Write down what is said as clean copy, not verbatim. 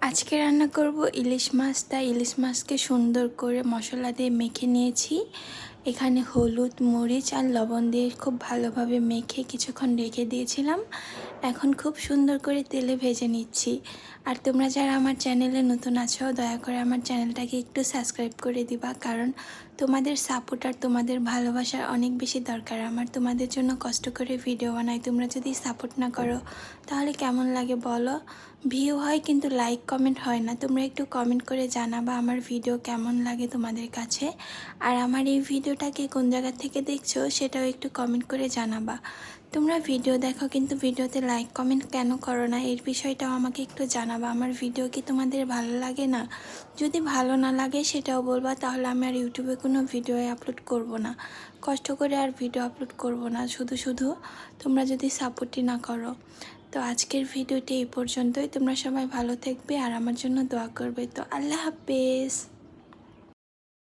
আজকে রান্না করব ইলিশ মাছ। তাই ইলিশ মাছকে সুন্দর করে মশলা দিয়ে মেখে নিয়েছি। এখানে হলুদ, মরিচ আর লবণ দিয়ে খুব ভালোভাবে মেখে কিছুক্ষণ রেখে দিয়েছিলাম। এখন খুব সুন্দর করে তেলে ভেজে নিচ্ছি। আর তোমরা যারা আমার চ্যানেলে নতুন আছো, দয়া করে আমার চ্যানেলটাকে একটু সাবস্ক্রাইব করে দিবা, কারণ তোমাদের সাপোর্ট আর তোমাদের ভালোবাসার অনেক বেশি দরকার। আমার তোমাদের জন্য কষ্ট করে ভিডিও বানাই, তোমরা যদি সাপোর্ট না করো তাহলে কেমন লাগে বলো? ভিউ হয় কিন্তু লাইক কমেন্ট হয় না। তোমরা একটু কমেন্ট করে জানাবা আমার ভিডিও কেমন লাগে তোমাদের কাছে। আর আমার এই ভিডিওটাকে কোন জায়গা থেকে দেখছো সেটাও একটু কমেন্ট করে জানাবা। তোমরা ভিডিও দেখো কিন্তু ভিডিওতে লাইক কমেন্ট কেন করো না, এর বিষয়টাও আমাকে একটু জানাবা। আমার ভিডিও কি তোমাদের ভালো লাগে না? যদি ভালো না লাগে সেটাও বলবা, তাহলে আমি আর ইউটিউবে কোনো ভিডিও আপলোড করব না, কষ্ট করে আর ভিডিও আপলোড করব না শুধু শুধু তোমরা যদি সাপোর্টই না করো। তো আজকের ভিডিওটি এই পর্যন্তই। তোমরা সবাই ভালো থাকবে আর আমার জন্য দোয়া করবে। তো আল্লাহ হাফেজ।